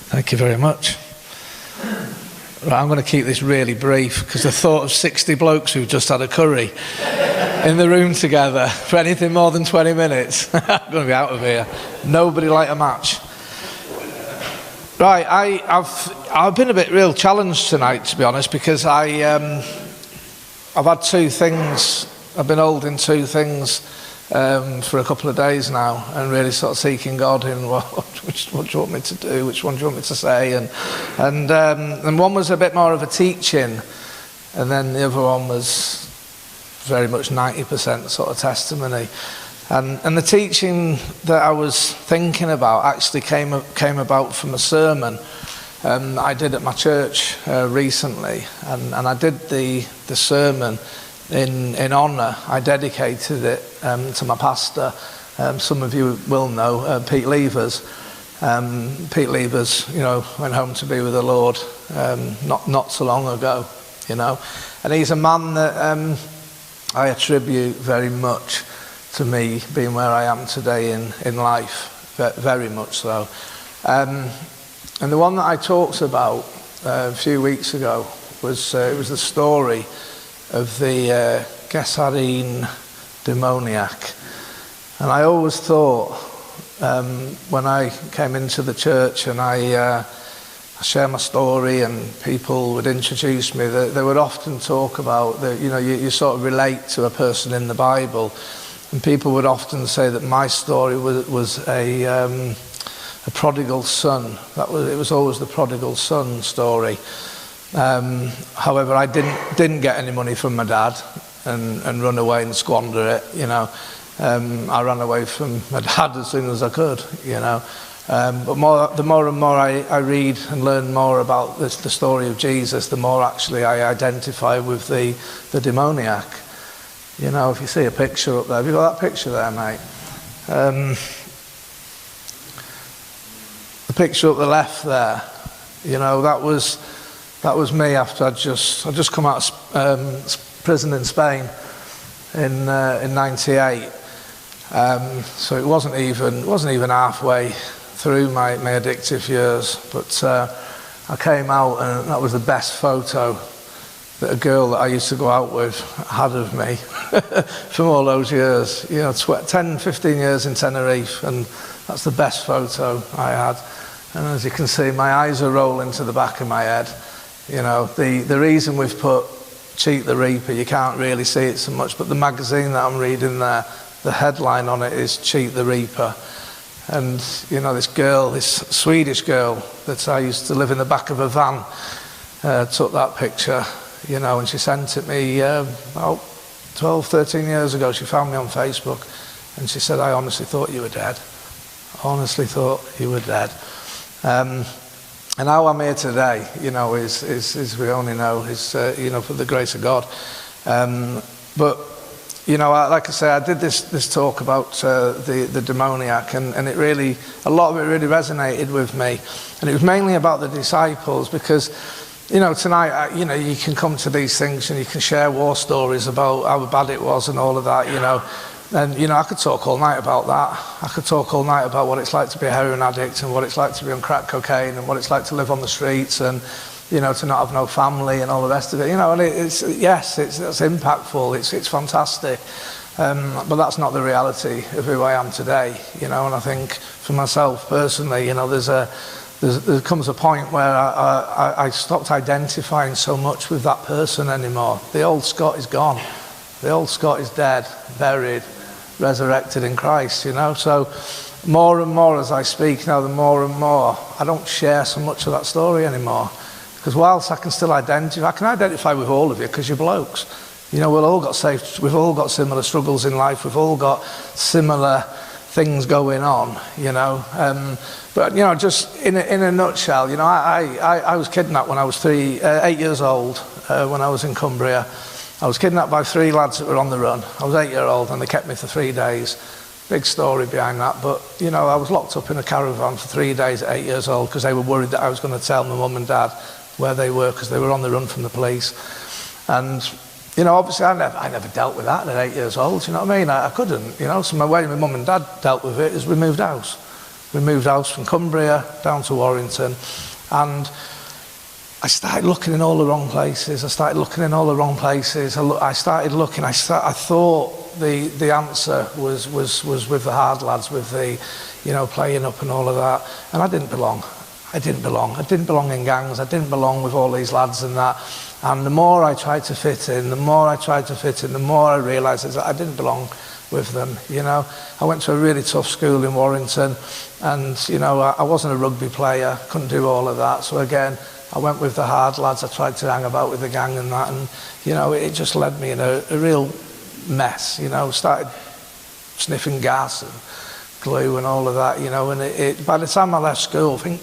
Thank you very much. Right, I'm going to keep this really brief because the thought of 60 blokes who've just had a curry in the room together for anything more than 20 minutes, I'm going to be out of here. Nobody like a match. Right, I've been a bit real challenged tonight, to be honest, because I've had two things. I've been holding two things for a couple of days now, and really sort of seeking God in what do you want me to do, which one do you want me to say, and one was a bit more of a teaching, and then the other one was very much 90% sort of testimony. And the teaching that I was thinking about actually came about from a sermon I did at my church recently, and I did the sermon in honour. I dedicated it to my pastor. Some of you will know Pete Levers. Pete Levers, went home to be with the Lord not so long ago, and he's a man that I attribute very much to me being where I am today in life, very much so. And the one that I talked about a few weeks ago was it was the story of the Gadarene demoniac. And I always thought, when I came into the church and I share my story and people would introduce me, they would often talk about that, you sort of relate to a person in the Bible. And people would often say that my story was a prodigal son. It was always the prodigal son story. However, I didn't get any money from my dad and run away and squander it. I ran away from my dad as soon as I could. But the more and more I read and learn more about the story of Jesus, the more actually I identify with the demoniac. If you see a picture up there, have you got that picture there, mate? The picture up the left there, that was me after I'd just come out of prison in Spain in '98. So it wasn't even halfway through my addictive years, but I came out, and that was the best photo that a girl that I used to go out with had of me from all those years, 10, 15 years in Tenerife, and that's the best photo I had. And as you can see, my eyes are rolling to the back of my head. The reason we've put Cheat the Reaper, you can't really see it so much, but the magazine that I'm reading there, the headline on it is Cheat the Reaper. And, this Swedish girl that I used to live in the back of a van, took that picture. And she sent it me about 12, 13 years ago. She found me on Facebook, and she said, I honestly thought you were dead. Honestly thought you were dead. And how I'm here today, is we only know, is, for the grace of God. But, like I say, I did this talk about the demoniac, and a lot of it really resonated with me. And it was mainly about the disciples, because tonight, you can come to these things and you can share war stories about how bad it was and all of that, And, I could talk all night about that. I could talk all night about what it's like to be a heroin addict and what it's like to be on crack cocaine and what it's like to live on the streets and, to not have no family and all the rest of it. And it's impactful, it's fantastic. But that's not the reality of who I am today, And I think for myself personally, there comes a point where I stopped identifying so much with that person anymore. The old Scott is gone. The old Scott is dead, buried, resurrected in Christ, So more and more as I speak now, the more and more I don't share so much of that story anymore. Because whilst I can still identify with all of you, because you're blokes. We've all got saved, we've all got similar struggles in life, we've all got similar things going on, But just in a nutshell, I was kidnapped when I was 8 years old. When I was in Cumbria, I was kidnapped by 3 lads that were on the run. I was 8 years old, and they kept me for 3 days. Big story behind that, but I was locked up in a caravan for 3 days at 8 years old because they were worried that I was going to tell my mum and dad where they were, because they were on the run from the police. And obviously I never dealt with that at 8 years old. You know what I mean? I couldn't. So my way my mum and dad dealt with it is we moved house. We moved house from Cumbria down to Warrington, and I started looking in all the wrong places. I started looking. I thought the answer was with the hard lads, with the, playing up and all of that. And I didn't belong. I didn't belong in gangs. I didn't belong with all these lads and that. And the more I tried to fit in, the more I realised that I didn't belong with them. I went to a really tough school in Warrington, and I wasn't a rugby player, couldn't do all of that. So again, I went with the hard lads. I tried to hang about with the gang and that, and it just led me in a real mess. Started sniffing gas and glue and all of that. And by the time I left school, I think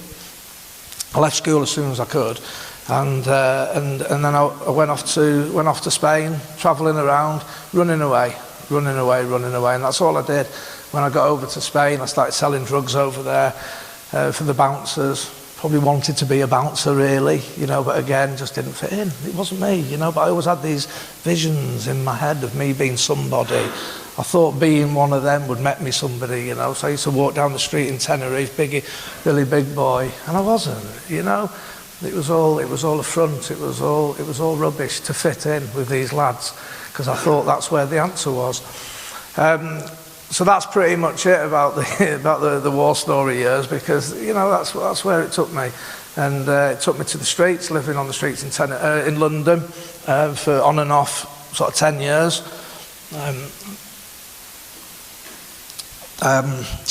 I left school as soon as I could, and then I went off to Spain, travelling around, running away, and that's all I did. When I got over to Spain, I started selling drugs over there for the bouncers. Probably wanted to be a bouncer, really, but again, just didn't fit in. It wasn't me, but I always had these visions in my head of me being somebody. I thought being one of them would make me somebody, So I used to walk down the street in Tenerife, Billy Big Boy, and I wasn't, It was all a front. It was all rubbish to fit in with these lads, because I thought that's where the answer was. So that's pretty much it about the war story years, because that's where it took me, and it took me to the streets, living on the streets in London for on and off sort of 10 years.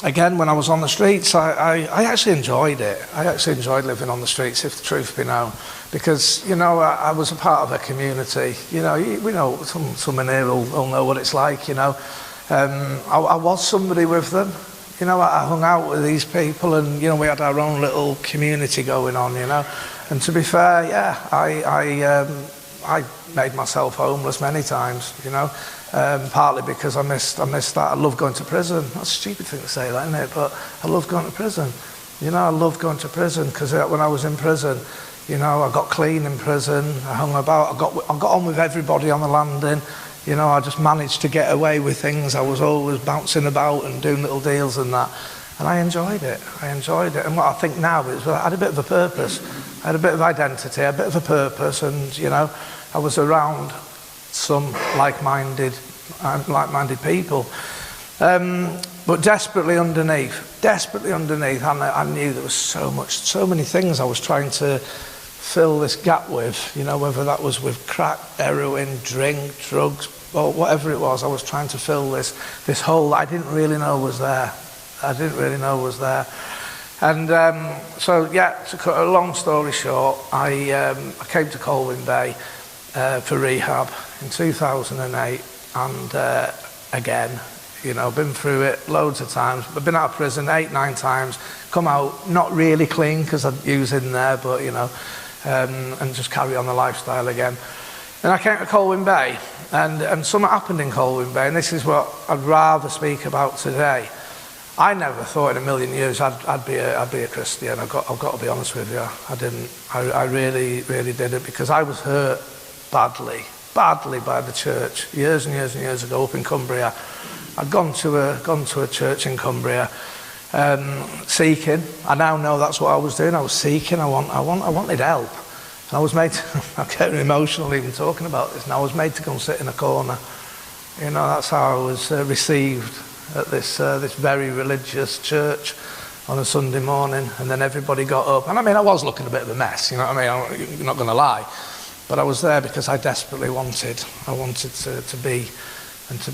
Again, when I was on the streets, I actually enjoyed it. I actually enjoyed living on the streets, if the truth be known, because I was a part of a community. We know some in here will know what it's like. I was somebody with them. I hung out with these people, and we had our own little community going on. And to be fair, yeah, I made myself homeless many times. Partly because I missed that. I love going to prison. That's a stupid thing to say, that, isn't it? But I love going to prison. I love going to prison, because when I was in prison, I got clean in prison. I hung about. I got on with everybody on the landing. I just managed to get away with things. I was always bouncing about and doing little deals and that. And I enjoyed it. And what I think now is, I had a bit of a purpose. I had a bit of identity, a bit of a purpose. And, I was around some like-minded people. But desperately underneath, I knew there was so many things I was trying to fill this gap with, whether that was with crack, heroin, drink, drugs, or whatever it was. I was trying to fill this hole that I didn't really know was there. And so, yeah, to cut a long story short, I came to Colwyn Bay for rehab in 2008, and again, been through it loads of times. I've been out of prison 8-9 times, come out not really clean because I'd use in there, but and just carry on the lifestyle again. And I came to Colwyn Bay, and something happened in Colwyn Bay, and this is what I'd rather speak about today. I never thought in a million years I'd be a Christian. I've got to be honest with you. I didn't. I really didn't, because I was hurt badly by the church years and years ago up in Cumbria. I'd gone to a church in Cumbria, seeking. I now know that's what I was doing. I was seeking. I wanted help. And I was made to, I'm getting emotional even talking about this, and I was made to go and sit in a corner. That's how I was received at this very religious church on a Sunday morning. And then everybody got up. And I was looking a bit of a mess, I'm not going to lie. But I was there because I desperately wanted to be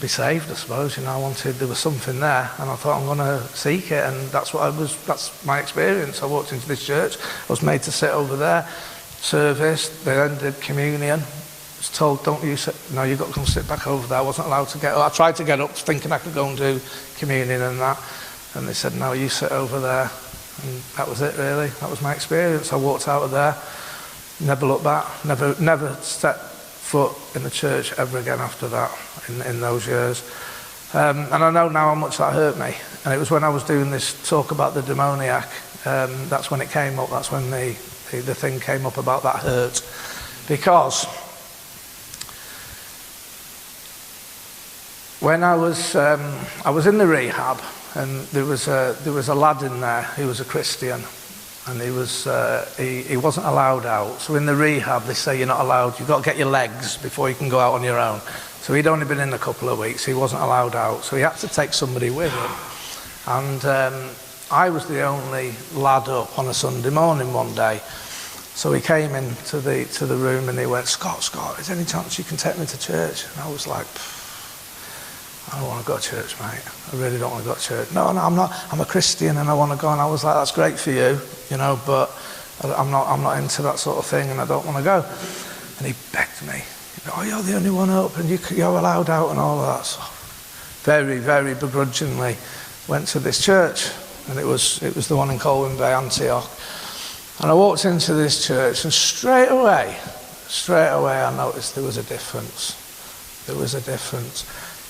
saved, I suppose. There was something there, and I thought, I'm going to seek it, and that's my experience. I walked into this church, I was made to sit over there, service, they then did communion. I was told, don't you sit, no, you've got to come sit back over there. I wasn't allowed to get up. I tried to get up thinking I could go and do communion and that, and they said, no, you sit over there. And that was it, really. That was my experience. I walked out of there, never looked back, never stepped foot in the church ever again after that, in those years. And I know now how much that hurt me. And it was when I was doing this talk about the demoniac, that's when it came up. That's when the thing came up about that hurt. Because when I was in the rehab, and there was a lad in there who was a Christian, and he wasn't allowed out. So in the rehab, they say you're not allowed. You've got to get your legs before you can go out on your own. So he'd only been in a couple of weeks. He wasn't allowed out. So he had to take somebody with him. And I was the only lad up on a Sunday morning one day. So he came into the room and he went, Scott, is there any chance you can take me to church? And I was like, I don't want to go to church, mate. I really don't want to go to church. No, I'm not. I'm a Christian and I want to go. And I was like, that's great for you, but I'm not into that sort of thing and I don't want to go. And he begged me, oh, you're the only one up and you're allowed out and all of that. So very, very begrudgingly went to this church, and it was the one in Kinmel Bay, Antioch. And I walked into this church, and straight away I noticed there was a difference. There was a difference.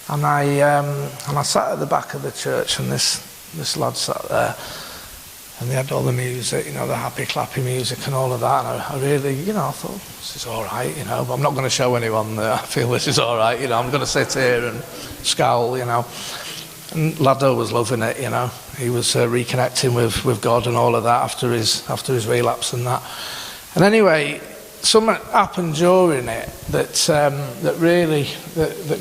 And I sat at the back of the church, and this lad sat there, and they had all the music, the happy clappy music and all of that. And I really, I thought, this is all right, but I'm not going to show anyone that I feel this is all right, I'm going to sit here and scowl, And Laddo was loving it, He was reconnecting with God and all of that after his relapse and that. And anyway, something happened during it that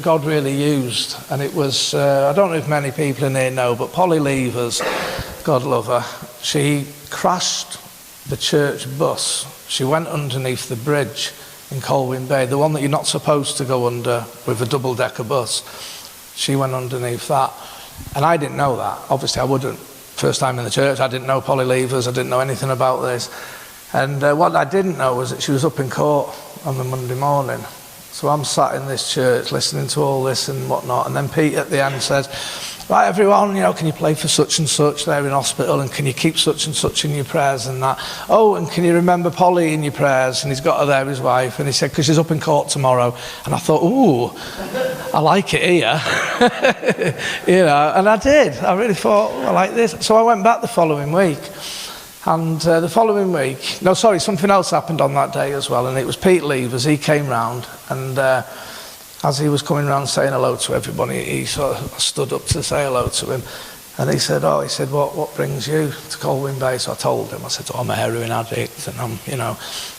God really used, and it was I don't know if many people in here know, but Polly Levers, God love her, she crashed the church bus. She went underneath the bridge in Kinmel Bay, the one that you're not supposed to go under with a double-decker bus. She went underneath that, and I didn't know that. Obviously I wouldn't. First time in the church, I didn't know Polly Levers, I didn't know anything about this. And what I didn't know was that she was up in court on the Monday morning. So I'm sat in this church listening to all this and whatnot, and then Pete at the end says, right, everyone, can you play for such and such there in hospital, and can you keep such and such in your prayers and that? Oh, and can you remember Polly in your prayers? And he's got her there, his wife, and he said, because she's up in court tomorrow. And I thought, ooh, I like it here. And I did. I really thought, I like this. So I went back the following week. And the following week, something else happened on that day as well, and it was Pete Levers. He came round, and as he was coming round saying hello to everybody, he sort of stood up to say hello to him, and he said, what brings you to Kinmel Bay? So I told him, I said, I'm a heroin addict, and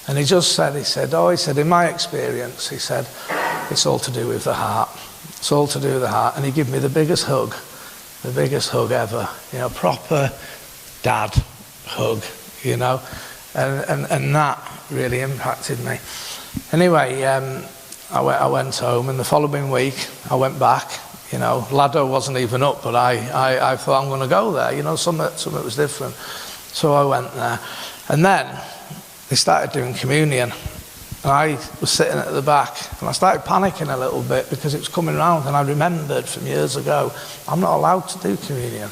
and he just said, in my experience, he said, it's all to do with the heart. It's all to do with the heart. And he gave me the biggest hug ever, proper dad hug, and that really impacted me. Anyway, I went home, and the following week I went back. Laddo wasn't even up, but I thought I'm going to go there. Something was different. So I went there, and then they started doing communion. And I was sitting at the back, and I started panicking a little bit because it was coming round, and I remembered from years ago, I'm not allowed to do communion.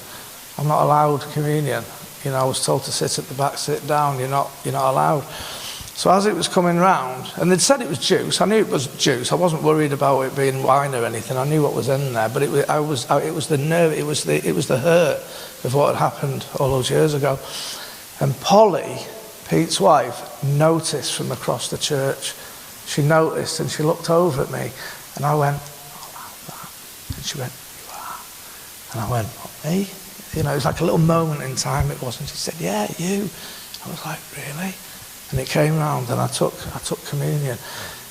I'm not allowed communion. I was told to sit at the back, sit down, you're not allowed. So as it was coming round, and they'd said it was juice, I knew it was juice, I wasn't worried about it being wine or anything, I knew what was in there, but it was the nerve, it was the hurt of what had happened all those years ago. And Polly, Pete's wife, noticed from across the church. She noticed, and she looked over at me, and I went, oh, like that. And she went, you are. And I went, what, me? It was like a little moment in time it was, and she said, yeah, you. I was like, really? And it came round, and I took communion,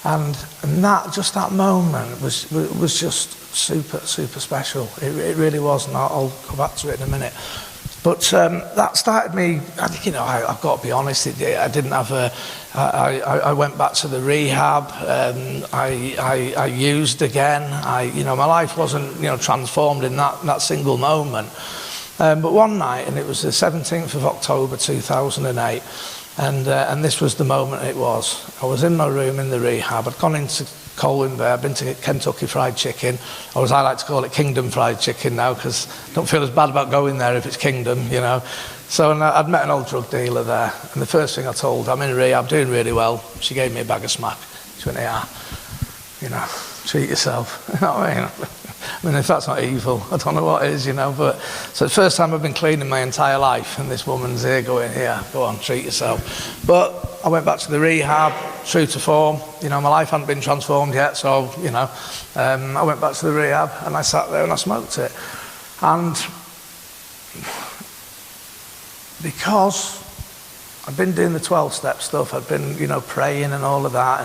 and that moment was just super special. It really was, and I'll go back to it in a minute. But that started me. I've got to be honest. I didn't have I went back to the rehab. I used again. My life wasn't transformed in that single moment. But one night, and it was the 17th of October 2008, and this was the moment it was. I was in my room in the rehab. I'd gone into Kinmel Bay, I'd been to Kentucky Fried Chicken, or as I like to call it, Kingdom Fried Chicken now, because I don't feel as bad about going there if it's Kingdom, So I'd met an old drug dealer there, and the first thing I told her, I'm in rehab, doing really well. She gave me a bag of smack. She went, yeah, treat yourself. You know what I mean, if that's not evil, I don't know what is, But so the first time I've been clean in my entire life, and this woman's here going, here, go on, treat yourself. But I went back to the rehab, true to form. You know, my life hadn't been transformed yet, so, you know, I went back to the rehab and I sat there and I smoked it. And because I'd been doing the 12-step stuff, I'd been, you know, praying and all of that,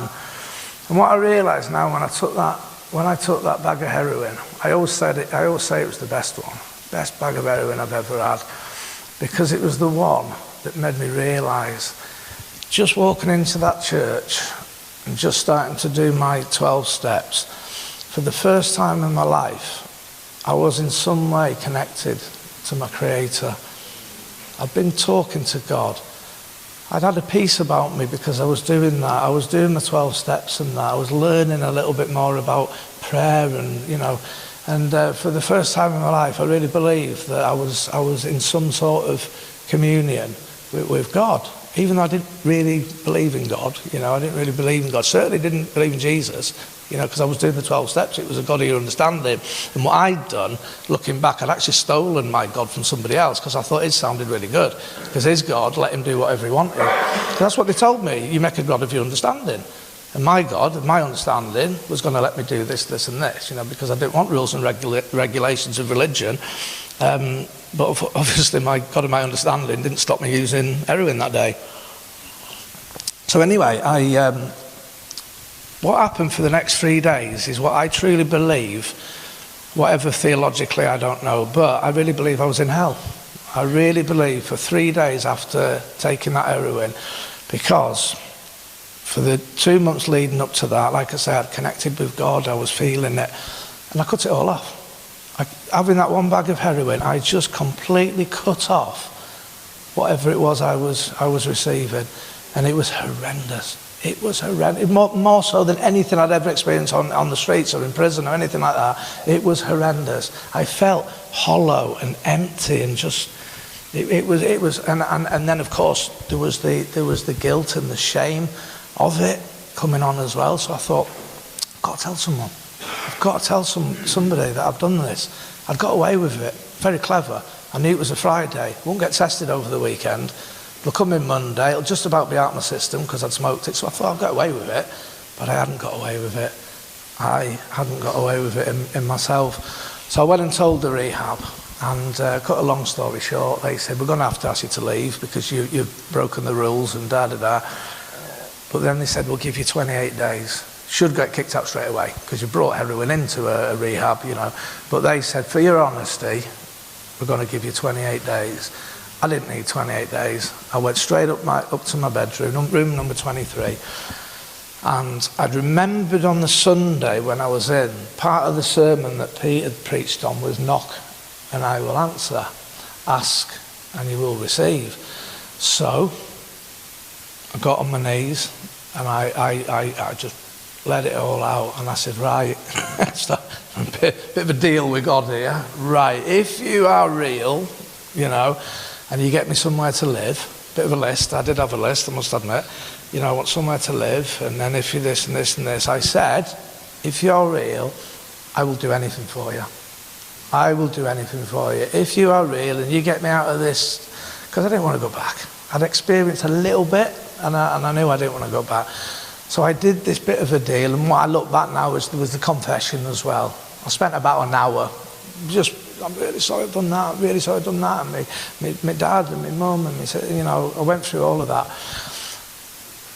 and what I realised now when I took that bag of heroin, I always say it was the best one, best bag of heroin I've ever had, because it was the one that made me realise, just walking into that church and just starting to do my 12 steps, for the first time in my life, I was in some way connected to my Creator. I'd been talking to God. I'd had a peace about me because I was doing that. I was doing the 12 steps and that. I was learning a little bit more about prayer and, you know, and for the first time in my life, I really believed that I was in some sort of communion with God. Even though I didn't really believe in God, you know, I didn't really believe in God. Certainly didn't believe in Jesus, you know, because I was doing the 12 steps. It was a God of your understanding. And what I'd done, looking back, I'd actually stolen my God from somebody else because I thought it sounded really good. Because his God let him do whatever he wanted. That's what they told me. You make a God of your understanding. And my God, my understanding, was going to let me do this, this and this, you know, because I didn't want rules and regulations of religion. But obviously my God of my understanding didn't stop me using heroin that day. So anyway, what happened for the next 3 days is what I truly believe, whatever theologically I don't know, but I really believe I was in hell. I really believe for 3 days after taking that heroin, because for the 2 months leading up to that, like I say, I'd connected with God, I was feeling it, and I cut it all off. Having that one bag of heroin, I just completely cut off whatever it was I was receiving, and it was horrendous. It was horrendous, more so than anything I'd ever experienced on the streets or in prison or anything like that. It was horrendous. I felt hollow and empty, and just it was, and then of course there was the guilt and the shame of it coming on as well. So I thought, I've got to tell someone. I've got to tell somebody that I've done this. I'd got away with it. Very clever. I knew it was a Friday. Won't get tested over the weekend. It'll come in Monday. It'll just about be out my system because I'd smoked it. So I thought I'd got away with it. But I hadn't got away with it. I hadn't got away with it in myself. So I went and told the rehab. And cut a long story short, they said, we're going to have to ask you to leave because you've broken the rules and da-da-da. But then they said, we'll give you 28 days. Should get kicked out straight away because you brought heroin into a rehab, you know. But they said, for your honesty, we're going to give you 28 days. I didn't need 28 days. I went straight up to my bedroom, room number 23. And I'd remembered on the Sunday when I was in, part of the sermon that Pete had preached on was knock and I will answer, ask and you will receive. So I got on my knees and I just let it all out, and I said, right, a bit of a deal with God here. Right, if you are real, you know, and you get me somewhere to live, bit of a list, I did have a list, I must admit, you know, I want somewhere to live, and then if you're this and this and this, I said, if you're real, I will do anything for you. I will do anything for you. If you are real and you get me out of this, because I didn't want to go back. I'd experienced a little bit, and I knew I didn't want to go back. So I did this bit of a deal, and what I look back now was there was the confession as well. I spent about an hour just, I'm really sorry I've done that, I'm really sorry I've done that, and my dad and my mum and me, you know, I went through all of that.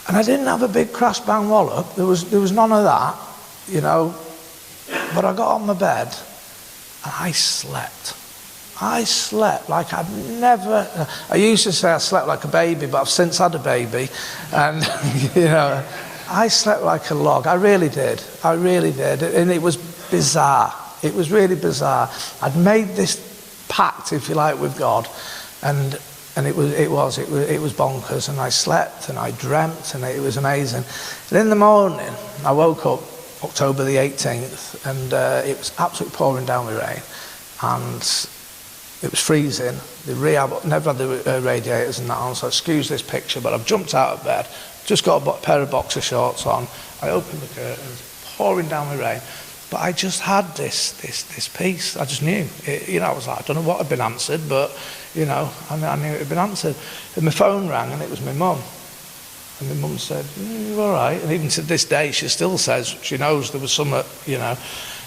And I didn't have a big crash bang wallop, there was none of that, you know, but I got on my bed and I slept. I slept like I'd never, I used to say I slept like a baby, but I've since had a baby, and you know, I slept like a log. I really did, and it was bizarre. It was really bizarre. I'd made this pact, if you like, with God, and it was bonkers. And I slept and I dreamt, and it was amazing. And in the morning, I woke up October the 18th, and it was absolutely pouring down with rain, and it was freezing. The rehab never had the radiators and that on, so excuse this picture, but I've jumped out of bed, just got a pair of boxer shorts on. I opened the curtains, pouring down with rain, but I just had this peace. I just knew. You know, I was like, I don't know what had been answered, but you know, I knew it had been answered. And my phone rang, and it was my mum. And my mum said, you're all right. And even to this day, she still says, she knows there was some, you know.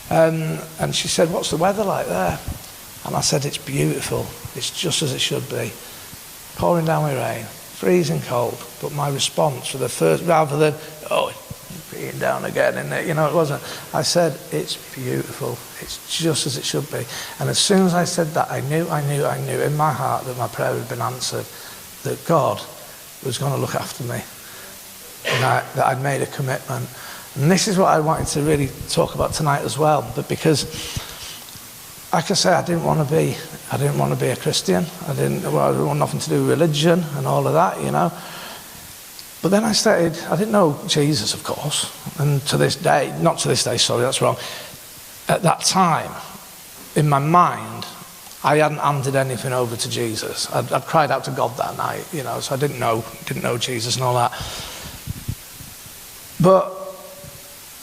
And she said, what's the weather like there? And I said, it's beautiful. It's just as it should be. Pouring down with rain, freezing cold. But my response for the first, rather than, oh, it's being down again, isn't it? You know, it wasn't. I said, it's beautiful. It's just as it should be. And as soon as I said that, I knew in my heart that my prayer had been answered, that God was going to look after me. And that I'd made a commitment. And this is what I wanted to really talk about tonight as well. But because, like I say, I didn't want to be a Christian. I didn't want nothing to do with religion and all of that, you know. But then I didn't know Jesus, of course. And to this day, not to this day, sorry, that's wrong. At that time, in my mind, I hadn't handed anything over to Jesus. I'd cried out to God that night, you know, so I didn't know Jesus and all that. But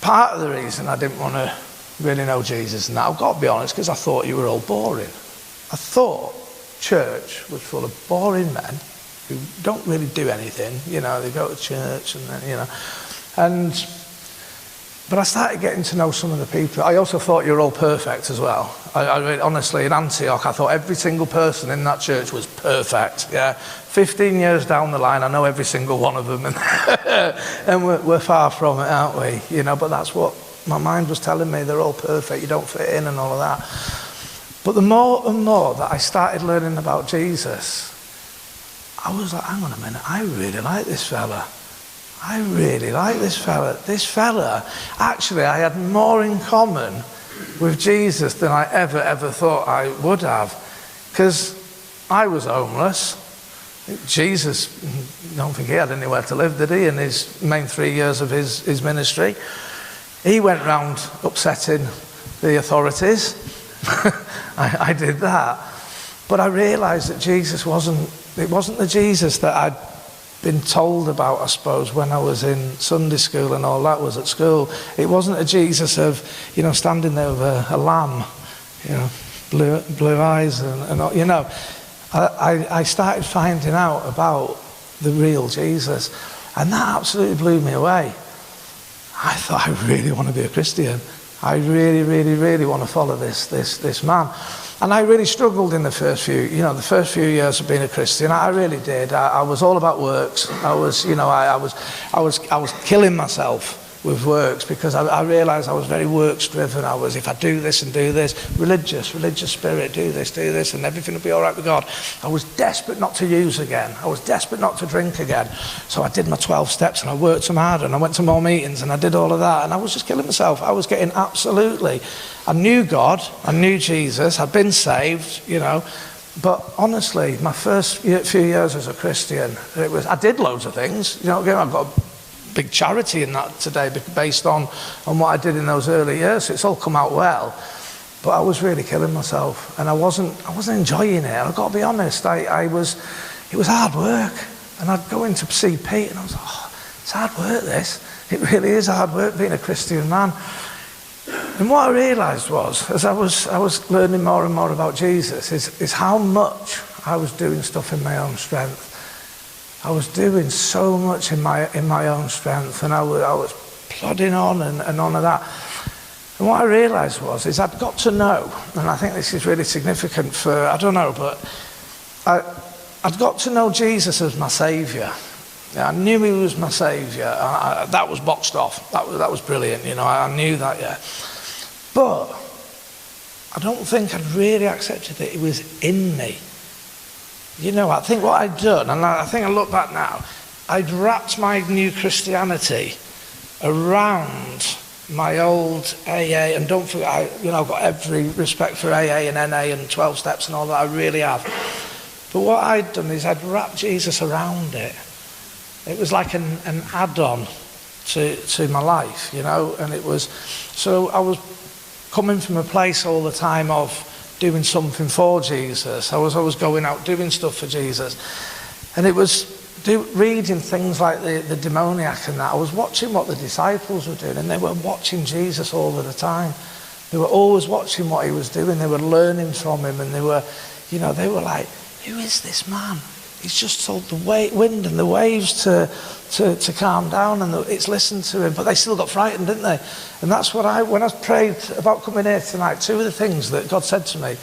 part of the reason I didn't want to really know Jesus and that, I've got to be honest, because I thought you were all boring. I thought church was full of boring men who don't really do anything, you know, they go to church and then, you know. But I started getting to know some of the people. I also thought you were all perfect as well. I really, honestly, in Antioch, I thought every single person in that church was perfect, yeah. 15 years down the line, I know every single one of them, and we're far from it, aren't we? You know, but that's what my mind was telling me, they're all perfect, you don't fit in and all of that. But the more and more that I started learning about Jesus, I was like, hang on a minute, I really like this fella. I really like this fella. This fella, actually, I had more in common with Jesus than I ever thought I would have. Because I was homeless. Jesus, I don't think he had anywhere to live, did he, in his main 3 years of his ministry? He went round upsetting the authorities. I did that. But I realised that Jesus wasn't the Jesus that I'd been told about, I suppose, when I was in Sunday school and all that was at school. It wasn't a Jesus of, you know, standing there with a lamb, you know, blue eyes and all, you know. I started finding out about the real Jesus, and that absolutely blew me away. I thought, I really want to be a Christian. I really want to follow this man. And I really struggled in the first few years of being a Christian. I really did. I was all about works. I was killing myself with works because I realised I was very works driven. I was, if I do this and do this, religious spirit, do this, and everything will be all right with God. I was desperate not to use again. I was desperate not to drink again. So I did my 12 steps and I worked some harder and I went to more meetings and I did all of that, and I was just killing myself. I was getting absolutely, I knew God, I knew Jesus, I'd been saved, you know, but honestly, my first few years as a Christian, I did loads of things, you know, again, I've got a big charity in that today based on what I did in those early years. So it's all come out well, but I was really killing myself, and I wasn't enjoying it. I've got to be honest. It was hard work, and I'd go in to see Pete, and I was like, oh, it's hard work. This, it really is hard work being a Christian man. And what I realised was, as I was learning more and more about Jesus, is how much I was doing stuff in my own strength. I was doing so much in my own strength, and I was plodding on and on of that. And what I realised is I'd got to know, and I think this is really significant for, I don't know, but I'd got to know Jesus as my saviour. Yeah, I knew he was my saviour. That was boxed off. That was brilliant, you know, I knew that, yeah. But I don't think I'd really accepted that he was in me. You know, I think what I'd done, and I think I look back now, I'd wrapped my new Christianity around my old AA, and don't forget, I've got every respect for AA and NA and 12 steps and all that, I really have. But what I'd done is I'd wrapped Jesus around it. It was like an add-on to my life, you know, and it was, so I was coming from a place all the time of doing something for Jesus. I was always going out doing stuff for Jesus. And it was reading things like the demoniac and that. I was watching what the disciples were doing, and they were watching Jesus all of the time. They were always watching what he was doing. They were learning from him, and they were like, who is this man? He's just told the wind and the waves to calm down, and it's listened to him. But they still got frightened, didn't they? And that's what when I prayed about coming here tonight, two of the things that God said to me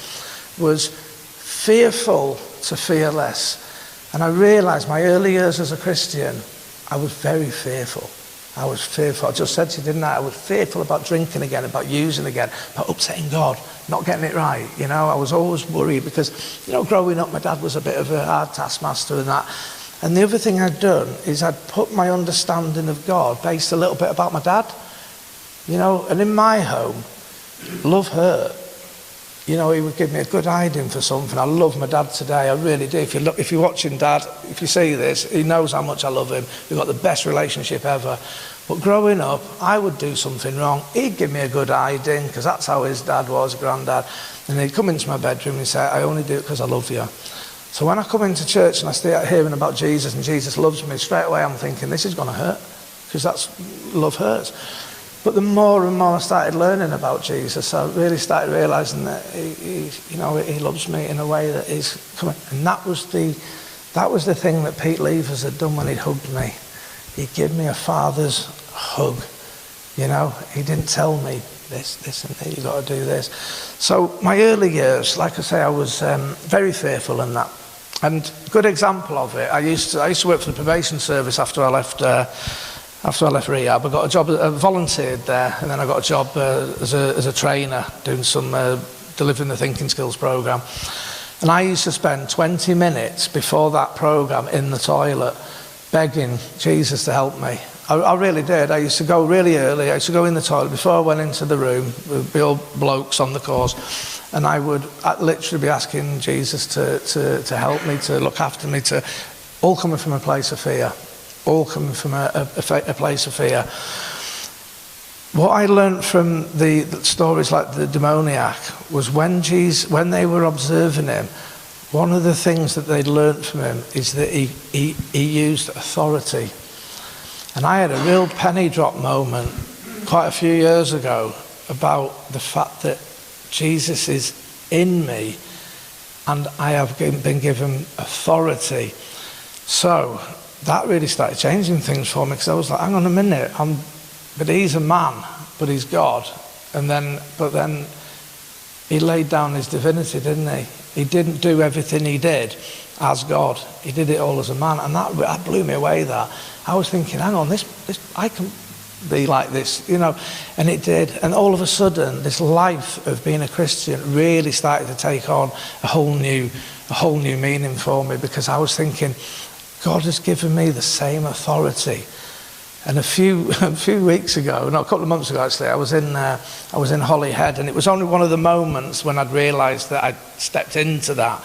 was fearful to fearless. And I realised my early years as a Christian, I was very fearful. I was fearful. I just said to you, didn't I? I was fearful about drinking again, about using again, about upsetting God, not getting it right. You know, I was always worried because, you know, growing up, my dad was a bit of a hard taskmaster and that. And the other thing I'd done is I'd put my understanding of God based a little bit about my dad. You know, and in my home, love hurt. You know, he would give me a good hiding for something. I love my dad today, I really do. If you're watching Dad, if you see this, he knows how much I love him. We've got the best relationship ever. But growing up, I would do something wrong. He'd give me a good hiding, because that's how his dad was, granddad. And he'd come into my bedroom and say, I only do it because I love you. So when I come into church and I start hearing about Jesus and Jesus loves me, straight away I'm thinking, this is going to hurt, because love hurts. But the more and more I started learning about Jesus, I really started realising that he loves me in a way that is coming. And that was the thing that Pete Levers had done when he hugged me. He gave me a father's hug. You know, he didn't tell me this and that, you got to do this. So my early years, like I say, I was very fearful in that. And good example of it, I used to work for the probation service after I left rehab. I got a job, I volunteered there, and then I got a job as a trainer doing some delivering the thinking skills program. And I used to spend 20 minutes before that program in the toilet begging Jesus to help me. I really did. I used to go really early. I used to go in the toilet before I went into the room. There'd be all blokes on the course, and I would literally be asking Jesus to help me, to look after me, all coming from a place of fear. All coming from a place of fear. What I learned from the stories like the demoniac was when they were observing him, one of the things that they'd learned from him is that he used authority. And I had a real penny drop moment quite a few years ago about the fact that Jesus is in me and I have been given authority. So that really started changing things for me, because I was like, hang on a minute, but he's a man, but he's God. But then he laid down his divinity, didn't he? He didn't do everything he did as God. He did it all as a man, and that blew me away. That I was thinking, hang on, this I can be like this, you know, and it did. And all of a sudden, this life of being a Christian really started to take on a whole new meaning for me, because I was thinking, God has given me the same authority. And a few weeks ago, no, a couple of months ago actually, I was in Holyhead, and it was only one of the moments when I'd realised that I'd stepped into that.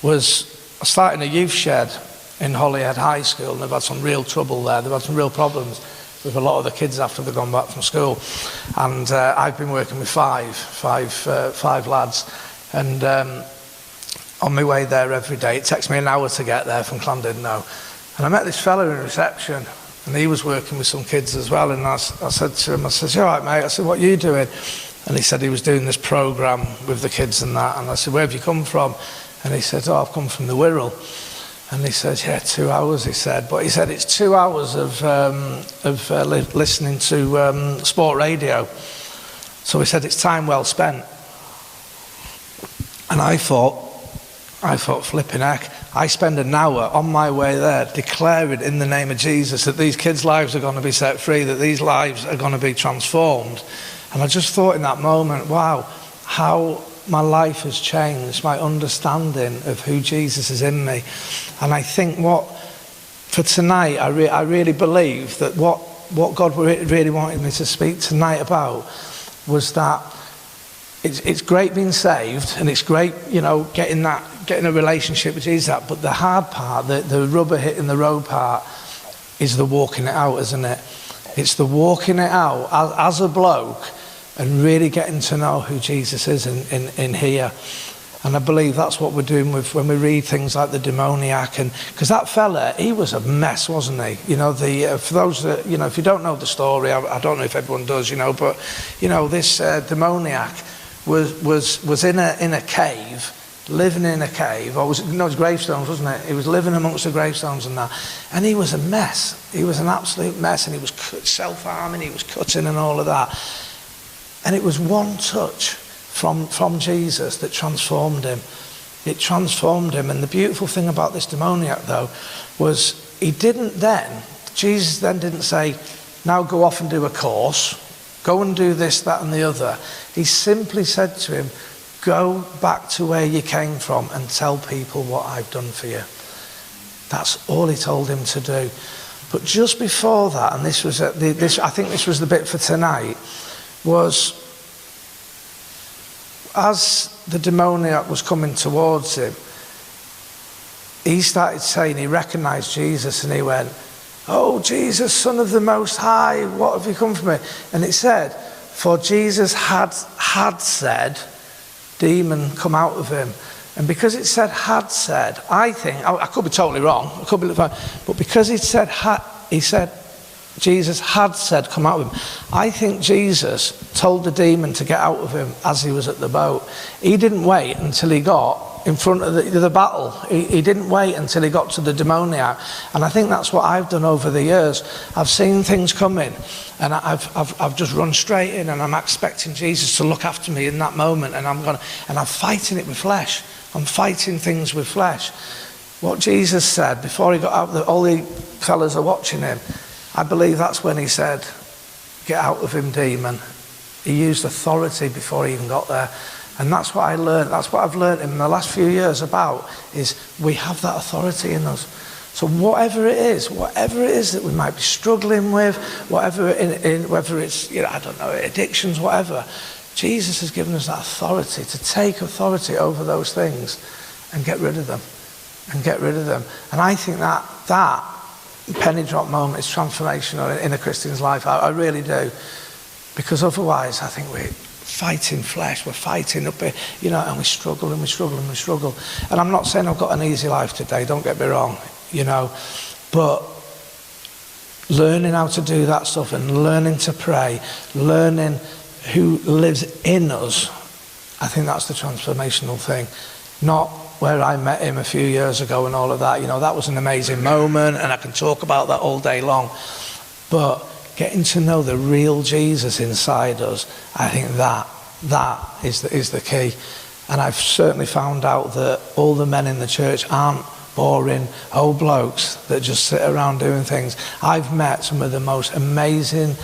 Was starting a youth shed in Holyhead High School, and they've had some real trouble there. They've had some real problems with a lot of the kids after they've gone back from school. And I've been working with five lads, and on my way there every day, it takes me an hour to get there from Llandudno. And I met this fellow in reception, and he was working with some kids as well. And I said to him, I said, "You all right, mate?" I said, "What are you doing?" And he said he was doing this programme with the kids and that. And I said, "Where have you come from?" And he said, "Oh, I've come from the Wirral." And he said, "Yeah, 2 hours," he said. But he said, "It's 2 hours of listening to sport radio." So he said, "It's time well spent." And I thought, flipping heck, I spend an hour on my way there declaring in the name of Jesus that these kids' lives are going to be set free, that these lives are going to be transformed. And I just thought in that moment, wow, how my life has changed, my understanding of who Jesus is in me. And I think for tonight, I really believe that what God really wanted me to speak tonight about was that it's great being saved, and it's great, you know, getting a relationship with Jesus, but the hard part, the rubber hitting the road part, is the walking it out, isn't it? It's the walking it out as a bloke and really getting to know who Jesus is in here. And I believe that's what we're doing when we read things like the demoniac, and because that fella, he was a mess, wasn't he? You know, for those that, you know, if you don't know the story, I don't know if everyone does, you know, but you know, this demoniac was in a cave, living in a cave. Or it was gravestones, wasn't it? He was living amongst the gravestones and that. And he was a mess. He was an absolute mess, and he was self-harming, he was cutting and all of that. And it was one touch from Jesus that transformed him. It transformed him. And the beautiful thing about this demoniac, though, was Jesus then didn't say, now go off and do a course, go and do this, that and the other. He simply said to him, go back to where you came from and tell people what I've done for you. That's all he told him to do. But just before that, and this was I think this was the bit for tonight, was as the demoniac was coming towards him, he started saying, he recognized Jesus, and he went, oh, Jesus, Son of the Most High, what have you come for me? And it said, for Jesus had said, demon come out of him. And because it said had said, I think, I could be totally wrong, but because he said Jesus had said come out of him, I think Jesus told the demon to get out of him as he was at the boat. He didn't wait until he got in front of the battle. He didn't wait until he got to the demoniac. And I think that's what I've done over the years. I've seen things coming, and I've just run straight in, and I'm expecting Jesus to look after me in that moment, and I'm fighting it with flesh. I'm fighting things with flesh. What Jesus said before he got out, all the fellas are watching him. I believe that's when he said, get out of him, demon. He used authority before he even got there. And that's what I learned. That's what I've learned in the last few years about, is we have that authority in us. So whatever it is that we might be struggling with, whether it's, I don't know, addictions, whatever, Jesus has given us that authority to take authority over those things and get rid of them. And I think that penny drop moment is transformational in a Christian's life. I really do. Because otherwise, I think we're fighting flesh, we're fighting up here, and we struggle. And I'm not saying I've got an easy life today, don't get me wrong, but learning how to do that stuff and learning to pray, learning who lives in us, I think that's the transformational thing. Not where I met him a few years ago and all of that. That was an amazing moment, and I can talk about that all day long. But getting to know the real Jesus inside us, I think that is the key. And I've certainly found out that all the men in the church aren't boring old blokes that just sit around doing things. I've met some of the most amazing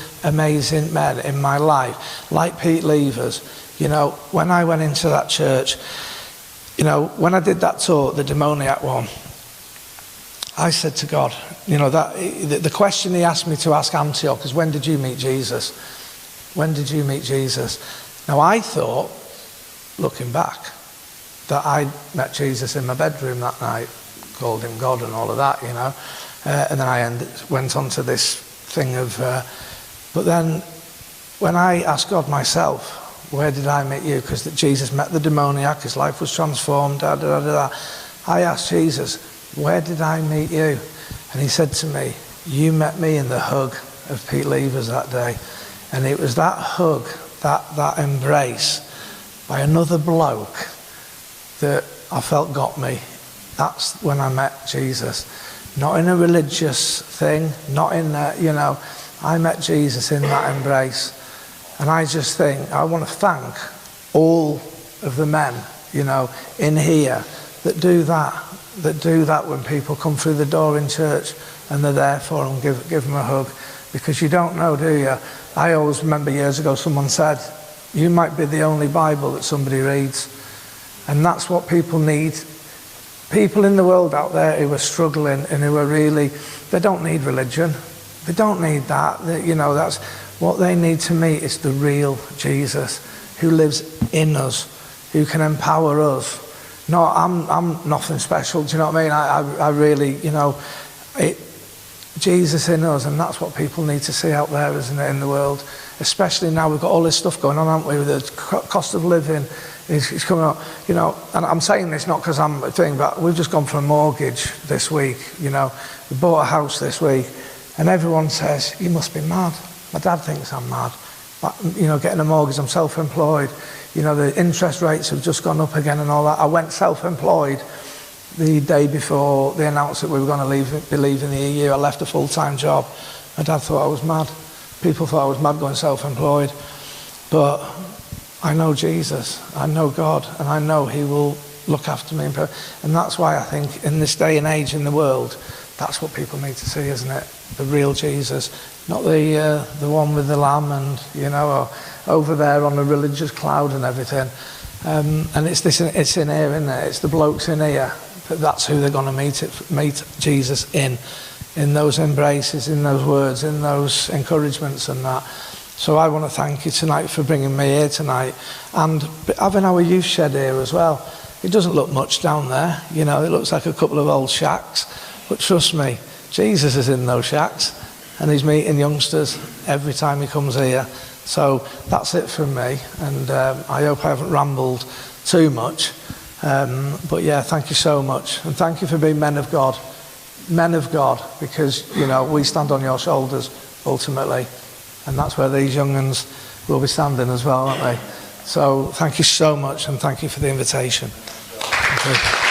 men in my life, like Pete Levers. When I went into that church, when I did that tour, the demoniac one, I said to God, the question he asked me to ask Antioch is, when did you meet Jesus? When did you meet Jesus? Now I thought, looking back, that I met Jesus in my bedroom that night, called him God and all of that, and then I went on to this thing of, but then when I asked God myself, where did I meet you? Because Jesus met the demoniac, his life was transformed, I asked Jesus, where did I meet you? And he said to me, you met me in the hug of Pete Levers that day. And it was that hug, that embrace by another bloke that I felt got me. That's when I met Jesus. Not in a religious thing, not in I met Jesus in that embrace. And I just think, I want to thank all of the men, in here that do that when people come through the door in church and they're there for them, give them a hug. Because you don't know, do you? I always remember years ago someone said, you might be the only Bible that somebody reads. And that's what people need. People in the world out there who are struggling and who are really, they don't need religion. They don't need that. That's what they need to meet is the real Jesus who lives in us, who can empower us. No, I'm nothing special, do you know what I mean? I really, Jesus in us, and that's what people need to see out there, isn't it, in the world? Especially now we've got all this stuff going on, haven't we, with the cost of living is coming up, and I'm saying this not because I'm a thing, but we've just gone for a mortgage this week, we bought a house this week, and everyone says, you must be mad. My dad thinks I'm mad. you know, getting a mortgage. I'm self-employed. You know, the interest rates have just gone up again and all that. I went self-employed the day before they announced that we were going to be leaving the EU. I left a full-time job. My dad thought I was mad. People thought I was mad going self-employed. But I know Jesus, I know God, and I know he will look after me. And that's why I think in this day and age in the world, that's what people need to see, isn't it? The real Jesus, not the one with the lamb and, you know, or over there on a religious cloud and everything. And it's in here, isn't it? It's the blokes in here. That's who they're going to meet Jesus in those embraces, in those words, in those encouragements and that. So I want to thank you tonight for bringing me here tonight and having our youth shed here as well. It doesn't look much down there, you know, it looks like a couple of old shacks, but trust me, Jesus is in those shacks and he's meeting youngsters every time he comes here. So that's it from me, and I hope I haven't rambled too much, but yeah, thank you so much, and thank you for being men of God, because, you know, we stand on your shoulders ultimately. And that's where these young uns will be standing as well, aren't they? So thank you so much, and thank you for the invitation. Thank you.